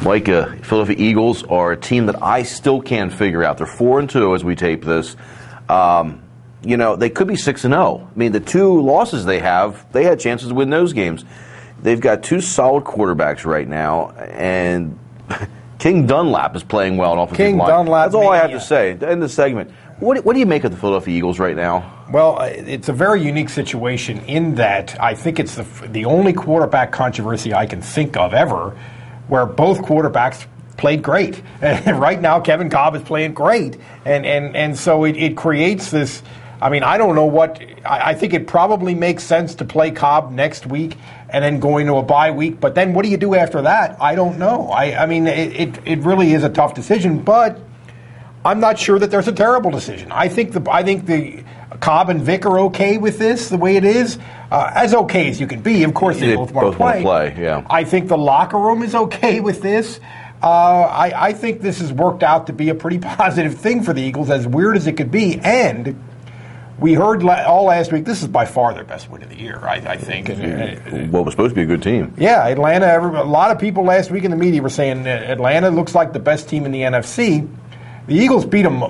Micah, Philadelphia Eagles are a team that I still can't figure out. They're 4-2 as we tape this. They could be 6-0. I mean, the 2 losses they had chances to win those games. They've got 2 solid quarterbacks right now, and King Dunlap is playing well in offensive line. Dunlap, that's all I have to say. End the segment. What do you make of the Philadelphia Eagles right now? Well, it's a very unique situation in that I think it's the only quarterback controversy I can think of ever where both quarterbacks played great. And right now, Kevin Kolb is playing great. And so it creates this. I mean, I don't know what. I think it probably makes sense to play Kolb next week and then go into a bye week. But then what do you do after that? I don't know. I mean, it really is a tough decision, but I'm not sure that there's a terrible decision. I think the Kolb and Vic are okay with this the way it is, as okay as you can be. Of course, they both want to play. Yeah. I think the locker room is okay with this. I think this has worked out to be a pretty positive thing for the Eagles, as weird as it could be. And we heard all last week, this is by far their best win of the year, I think. What was supposed to be a good team. Yeah, Atlanta, a lot of people last week in the media were saying Atlanta looks like the best team in the NFC. The Eagles beat them,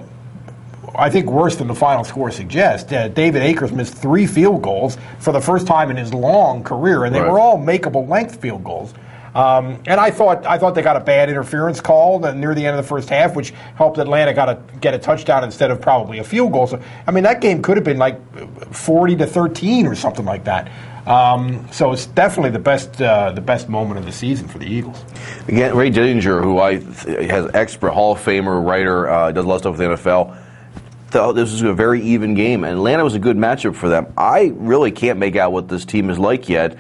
I think, worse than the final score suggests. David Akers missed 3 field goals for the first time in his long career, and they were all makeable length field goals. And I thought they got a bad interference call near the end of the first half, which helped Atlanta get a touchdown instead of probably a field goal. So I mean, that game could have been like 40-13 or something like that. So it's definitely the best moment of the season for the Eagles. Again, Ray Didinger, who has expert Hall of Famer writer, does a lot of stuff with the NFL. Thought this was a very even game, and Atlanta was a good matchup for them. I really can't make out what this team is like yet.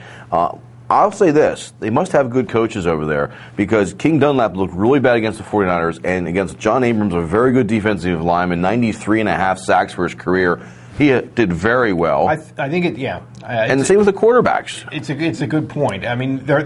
I'll say this. They must have good coaches over there because King Dunlap looked really bad against the 49ers and against John Abrams, a very good defensive lineman, 93.5 sacks for his career. He did very well. I think it, yeah. And the same with the quarterbacks. It's a good point. I mean, they're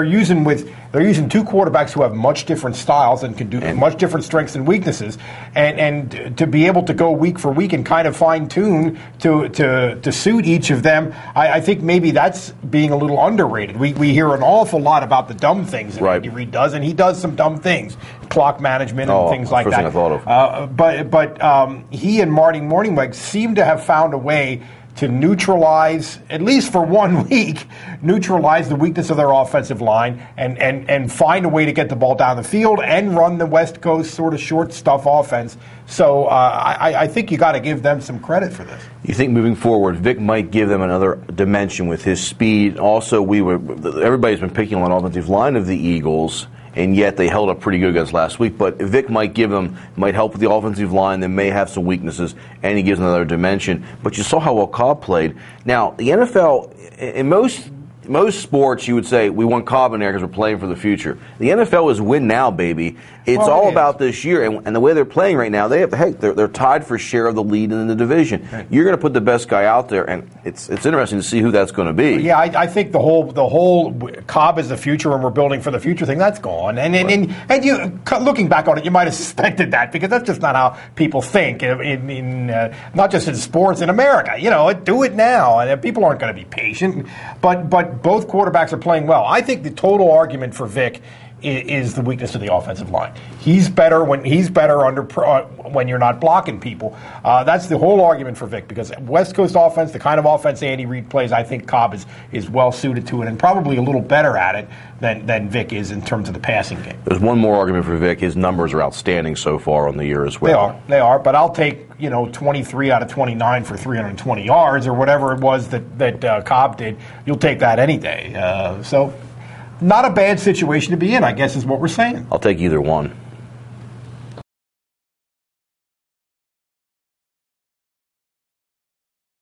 using 2 quarterbacks who have much different styles and can do much different strengths and weaknesses, and to be able to go week for week and kind of fine tune to suit each of them. I think maybe that's being a little underrated. We hear an awful lot about the dumb things that Andy Reid does, and he does some dumb things, clock management and things like that. First thing I thought of. But he and Marty Mornhinweg seem to have found a way to neutralize, at least for 1 week, neutralize the weakness of their offensive line and find a way to get the ball down the field and run the West Coast sort of short stuff offense. So I think you got to give them some credit for this. You think moving forward, Vic might give them another dimension with his speed. Also, everybody's been picking on the offensive line of the Eagles, and yet they held up pretty good against last week. But Vic might help with the offensive line. They may have some weaknesses, and he gives another dimension. But you saw how well Kolb played. Now, the NFL, in most sports, you would say, we want Kolb in there because we're playing for the future. The NFL is win now, baby. It's all about this year. And the way they're playing right now, they're tied for share of the lead in the division. Right. You're going to put the best guy out there, and it's interesting to see who that's going to be. Yeah, I think the whole Kolb is the future and we're building for the future thing, that's gone. And you, looking back on it, you might have suspected that because that's just not how people think, in not just in sports, in America. Do it now. And people aren't going to be patient. But both quarterbacks are playing well. I think the total argument for Vic is the weakness of the offensive line. He's better when you're not blocking people. That's the whole argument for Vic because West Coast offense, the kind of offense Andy Reid plays, I think Kolb is well suited to it and probably a little better at it than Vic is in terms of the passing game. There's one more argument for Vic. His numbers are outstanding so far on the year as well. They are. But I'll take 23 out of 29 for 320 yards or whatever it was that Kolb did. You'll take that any day. So not a bad situation to be in, I guess, is what we're saying. I'll take either one.